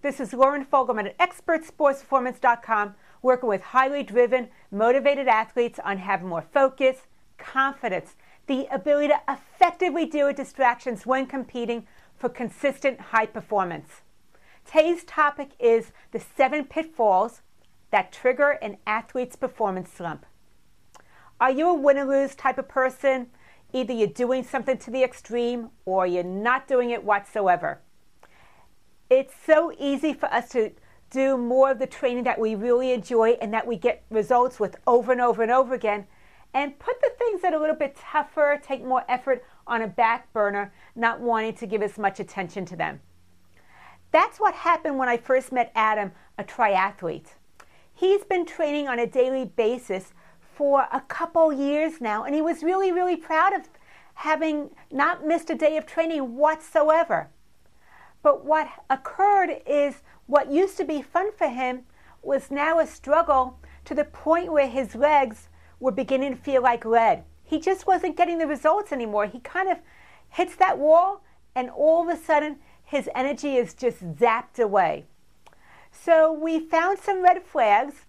This is Lauren Fogelman at ExpertSportsPerformance.com, working with highly driven, motivated athletes on having more focus, confidence, the ability to effectively deal with distractions when competing for consistent high performance. Today's topic is the 7 pitfalls that trigger an athlete's performance slump. Are you a win-or-lose type of person? Either you're doing something to the extreme or you're not doing it whatsoever. It's so easy for us to do more of the training that we really enjoy and that we get results with over and over and over again, and put the things that are a little bit tougher, take more effort on a back burner, not wanting to give as much attention to them. That's what happened when I first met Adam, a triathlete. He's been training on a daily basis for a couple years now, and he was really, really proud of having not missed a day of training whatsoever. But what occurred is what used to be fun for him was now a struggle, to the point where his legs were beginning to feel like lead. He just wasn't getting the results anymore. He kind of hits that wall, and all of a sudden his energy is just zapped away. So we found some red flags,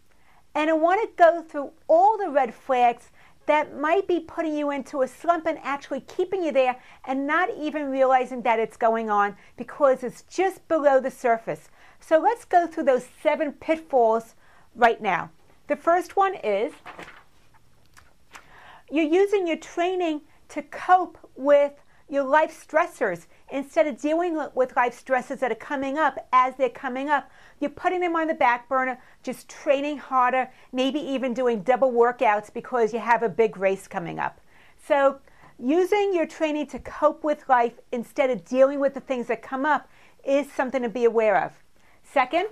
and I want to go through all the red flags that might be putting you into a slump and actually keeping you there and not even realizing that it's going on because it's just below the surface. So let's go through those 7 pitfalls right now. The first one is you're using your training to cope with your life stressors. Instead of dealing with life stresses that are coming up as they're coming up, you're putting them on the back burner, just training harder, maybe even doing double workouts because you have a big race coming up. So using your training to cope with life instead of dealing with the things that come up is something to be aware of. Second,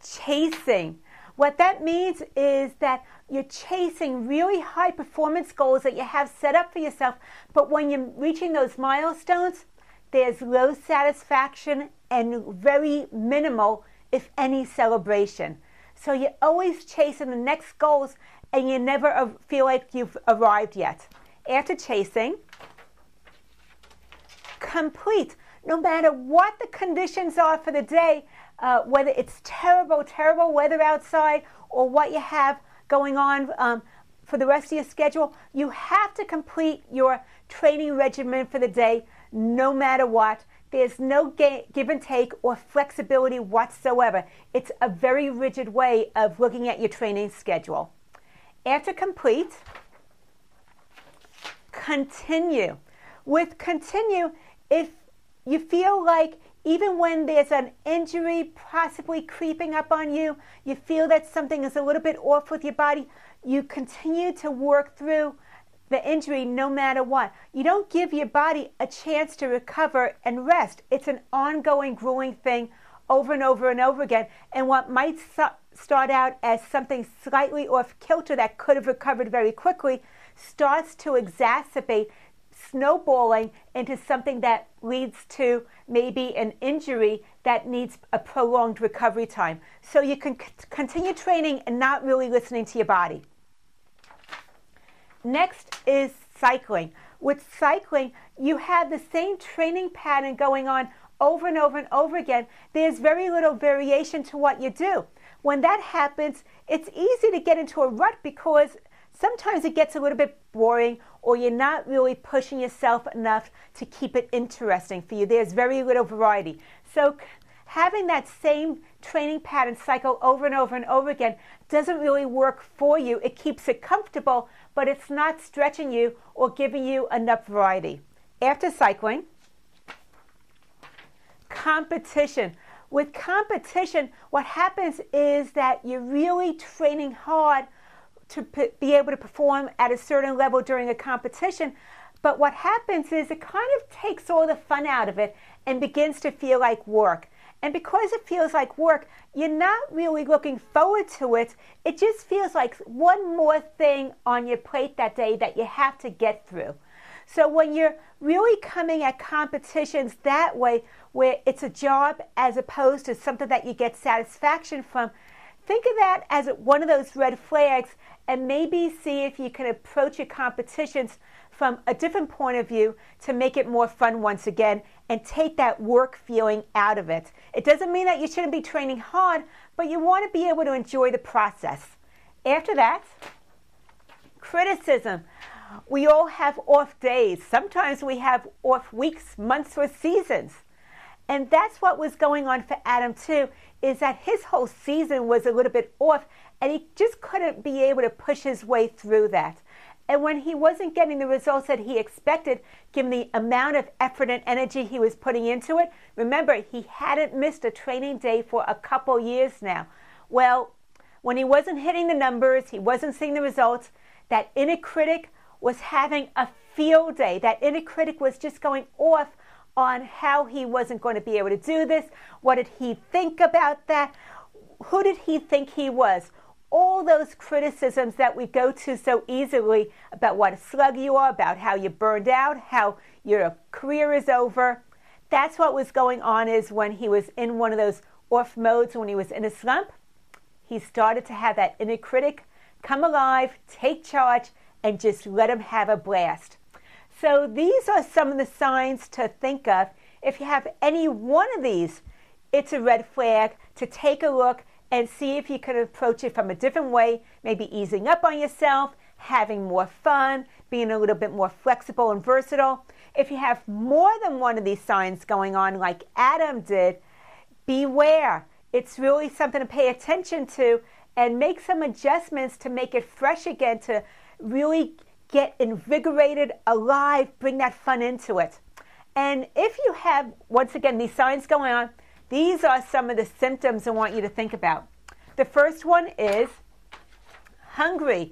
chasing. What that means is that you're chasing really high performance goals that you have set up for yourself, but when you're reaching those milestones, there's low satisfaction and very minimal, if any, celebration. So you're always chasing the next goals and you never feel like you've arrived yet. After chasing, complete. No matter what the conditions are for the day, whether it's terrible weather outside or what you have going on for the rest of your schedule, you have to complete your training regimen for the day no matter what. There's no give and take or flexibility whatsoever. It's a very rigid way of looking at your training schedule. After complete, continue. With continue, if you feel like even when there's an injury possibly creeping up on you, you feel that something is a little bit off with your body, you continue to work through the injury no matter what. You don't give your body a chance to recover and rest. It's an ongoing, grueling thing over and over and over again. And what might start out as something slightly off kilter that could have recovered very quickly starts to exacerbate, snowballing into something that leads to maybe an injury that needs a prolonged recovery time. So you can continue training and not really listening to your body. Next is cycling. With cycling, you have the same training pattern going on over and over and over again. There's very little variation to what you do. When that happens, it's easy to get into a rut because sometimes it gets a little bit boring, or you're not really pushing yourself enough to keep it interesting for you. There's very little variety. So having that same training pattern cycle over and over and over again doesn't really work for you. It keeps it comfortable, but it's not stretching you or giving you enough variety. After cycling, competition. With competition, what happens is that you're really training hard to be able to perform at a certain level during a competition, but what happens is it kind of takes all the fun out of it and begins to feel like work. And because it feels like work, you're not really looking forward to it. It just feels like one more thing on your plate that day that you have to get through. So when you're really coming at competitions that way, where it's a job as opposed to something that you get satisfaction from, think of that as one of those red flags, and maybe see if you can approach your competitions from a different point of view to make it more fun once again and take that work feeling out of it. It doesn't mean that you shouldn't be training hard, but you want to be able to enjoy the process. After that, criticism. We all have off days. Sometimes we have off weeks, months, or seasons. And that's what was going on for Adam too, is that his whole season was a little bit off, and he just couldn't be able to push his way through that. And when he wasn't getting the results that he expected, given the amount of effort and energy he was putting into it, remember, he hadn't missed a training day for a couple years now. Well, when he wasn't hitting the numbers, he wasn't seeing the results, that inner critic was having a field day. That inner critic was just going off on how he wasn't going to be able to do this. What did he think about that? Who did he think he was? All those criticisms that we go to so easily about what a slug you are, about how you're burned out, how your career is over. That's what was going on, is when he was in one of those off modes, when he was in a slump, he started to have that inner critic come alive, take charge, and just let him have a blast. So these are some of the signs to think of. If you have any one of these, it's a red flag to take a look and see if you can approach it from a different way, maybe easing up on yourself, having more fun, being a little bit more flexible and versatile. If you have more than one of these signs going on, like Adam did, beware. It's really something to pay attention to, and make some adjustments to make it fresh again, to really get invigorated, alive, bring that fun into it. And if you have, once again, these signs going on, these are some of the symptoms I want you to think about. The first one is hungry.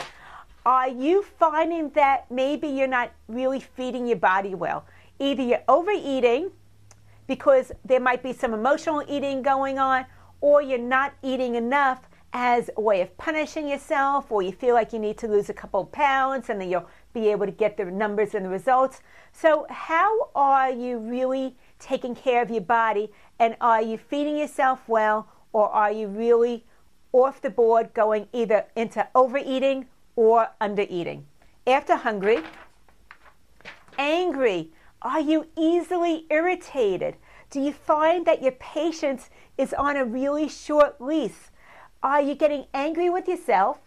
Are you finding that maybe you're not really feeding your body well? Either you're overeating because there might be some emotional eating going on, or you're not eating enough as a way of punishing yourself, or you feel like you need to lose a couple of pounds and then you'll be able to get the numbers and the results. So how are you really taking care of your body, and are you feeding yourself well, or are you really off the board going either into overeating or undereating? After hungry, angry. Are you easily irritated? Do you find that your patience is on a really short leash? Are you getting angry with yourself,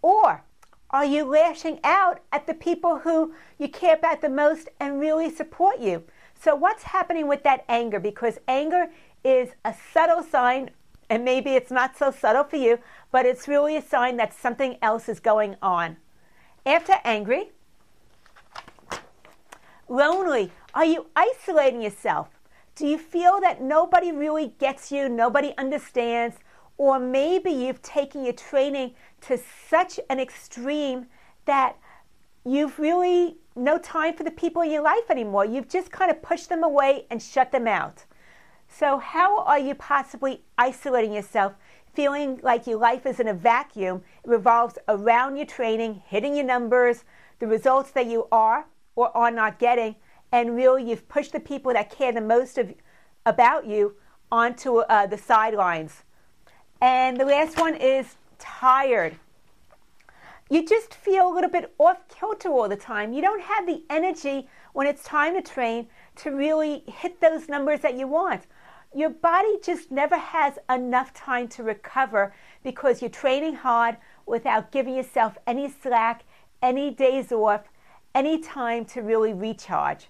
or are you lashing out at the people who you care about the most and really support you? So what's happening with that anger? Because anger is a subtle sign, and maybe it's not so subtle for you, but it's really a sign that something else is going on. After angry, lonely. Are you isolating yourself? Do you feel that nobody really gets you, nobody understands? Or maybe you've taken your training to such an extreme that you've really no time for the people in your life anymore. You've just kind of pushed them away and shut them out. So how are you possibly isolating yourself, feeling like your life is in a vacuum? It revolves around your training, hitting your numbers, the results that you are or are not getting, and really you've pushed the people that care the most about you onto the sidelines. And the last one is tired. You just feel a little bit off kilter all the time. You don't have the energy when it's time to train to really hit those numbers that you want. Your body just never has enough time to recover because you're training hard without giving yourself any slack, any days off, any time to really recharge.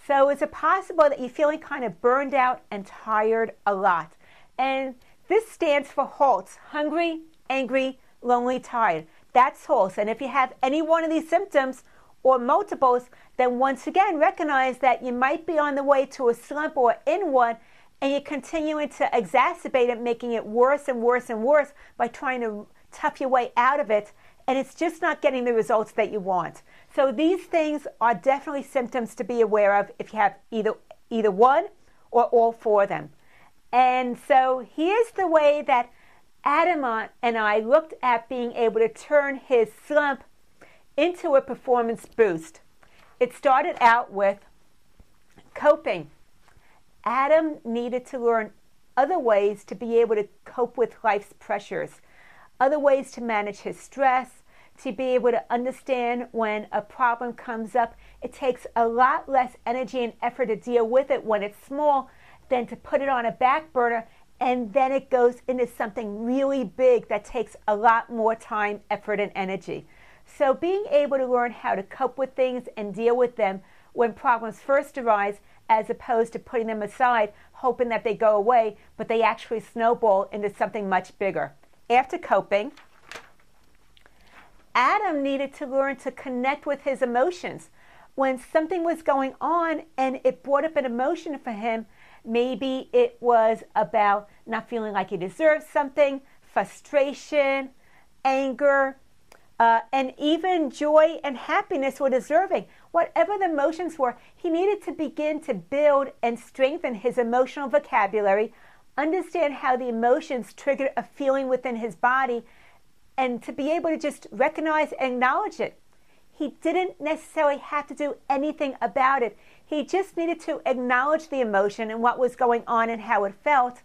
So is it possible that you're feeling kind of burned out and tired a lot? And this stands for HALT: hungry, angry, lonely, tired. That's HALT. And if you have any one of these symptoms or multiples, then once again recognize that you might be on the way to a slump or in one, and you're continuing to exacerbate it, making it worse and worse and worse by trying to tough your way out of it, and it's just not getting the results that you want. So these things are definitely symptoms to be aware of if you have either one or all four of them. And so here's the way that Adam and I looked at being able to turn his slump into a performance boost. It started out with coping. Adam needed to learn other ways to be able to cope with life's pressures. other ways to manage his stress, to be able to understand when a problem comes up. It takes a lot less energy and effort to deal with it when it's small than to put it on a back burner, and then it goes into something really big that takes a lot more time, effort, and energy. So being able to learn how to cope with things and deal with them when problems first arise, as opposed to putting them aside, hoping that they go away, but they actually snowball into something much bigger. After coping, Adam needed to learn to connect with his emotions. When something was going on and it brought up an emotion for him, maybe it was about not feeling like he deserved something, frustration, anger, and even joy and happiness were deserving. Whatever the emotions were, he needed to begin to build and strengthen his emotional vocabulary, understand how the emotions triggered a feeling within his body, and to be able to just recognize and acknowledge it. He didn't necessarily have to do anything about it. He just needed to acknowledge the emotion and what was going on and how it felt,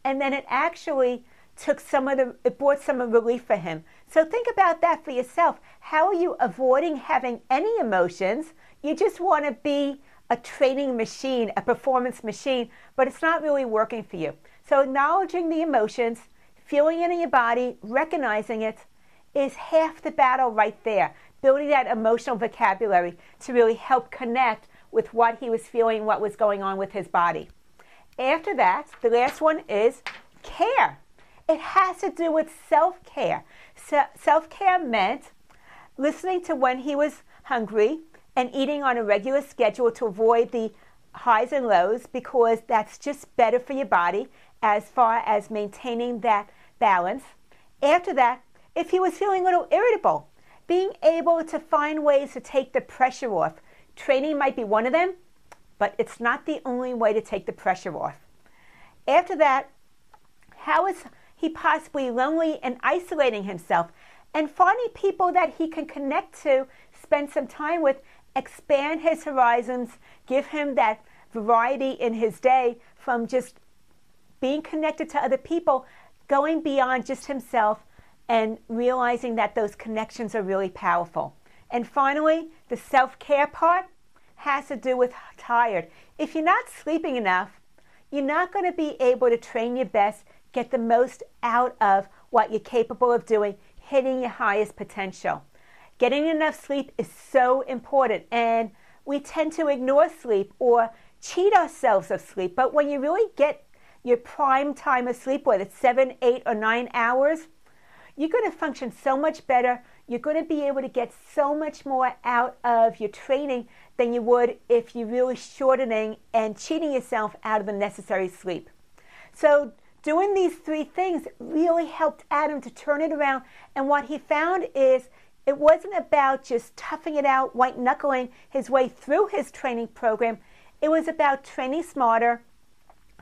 and then it actually it brought some relief for him. So think about that for yourself. How are you avoiding having any emotions? You just want to be a training machine, a performance machine, but it's not really working for you. So acknowledging the emotions, feeling it in your body, recognizing it, is half the battle right there. Building that emotional vocabulary to really help connect with what he was feeling, what was going on with his body. After that, the last one is care. It has to do with self-care. Self-care meant listening to when he was hungry and eating on a regular schedule to avoid the highs and lows, because that's just better for your body as far as maintaining that balance. After that, if he was feeling a little irritable, being able to find ways to take the pressure off. Training might be one of them, but it's not the only way to take the pressure off. After that, how is he possibly lonely and isolating himself? And finding people that he can connect to, spend some time with, expand his horizons, give him that variety in his day from just being connected to other people, going beyond just himself, and realizing that those connections are really powerful. And finally, the self-care part has to do with tired. If you're not sleeping enough, you're not going to be able to train your best, get the most out of what you're capable of doing, hitting your highest potential. Getting enough sleep is so important, and we tend to ignore sleep or cheat ourselves of sleep. But when you really get your prime time of sleep, whether it's 7, 8, or 9 hours, you're going to function so much better. You're going to be able to get so much more out of your training than you would if you're really shortening and cheating yourself out of the necessary sleep. So doing these 3 things really helped Adam to turn it around. And what he found is it wasn't about just toughing it out, white-knuckling his way through his training program. It was about training smarter,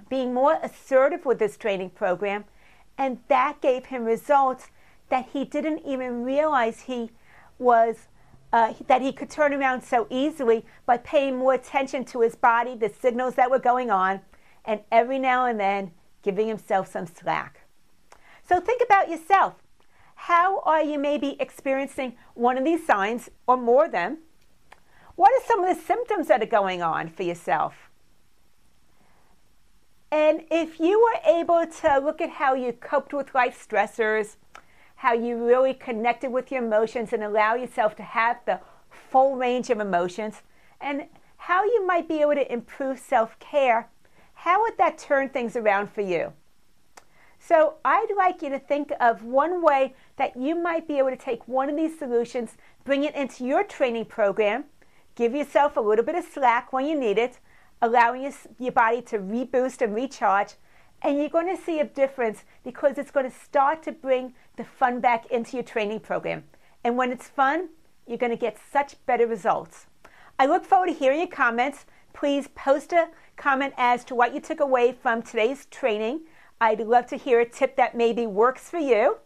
being more assertive with his training program, and that gave him results that he didn't even realize that he could turn around so easily by paying more attention to his body, the signals that were going on, and every now and then giving himself some slack. So think about yourself. How are you maybe experiencing one of these signs or more of them? What are some of the symptoms that are going on for yourself? And if you were able to look at how you coped with life stressors, how you really connected with your emotions and allow yourself to have the full range of emotions, and how you might be able to improve self-care, how would that turn things around for you? So I'd like you to think of one way that you might be able to take one of these solutions, bring it into your training program, give yourself a little bit of slack when you need it, allowing your body to reboost and recharge, and you're going to see a difference because it's going to start to bring the fun back into your training program. And when it's fun, you're going to get such better results. I look forward to hearing your comments. Please post a comment as to what you took away from today's training. I'd love to hear a tip that maybe works for you.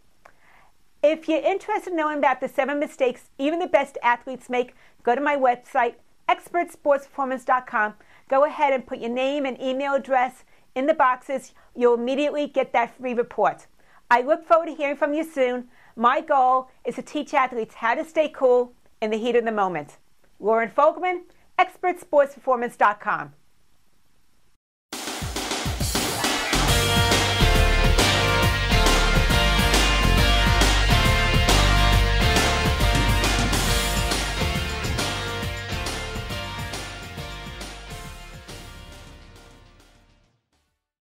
If you're interested in knowing about the 7 mistakes even the best athletes make, go to my website, expertsportsperformance.com. Go ahead and put your name and email address in the boxes. You'll immediately get that free report. I look forward to hearing from you soon. My goal is to teach athletes how to stay cool in the heat of the moment. Lauren Fogelman, ExpertSportsPerformance.com.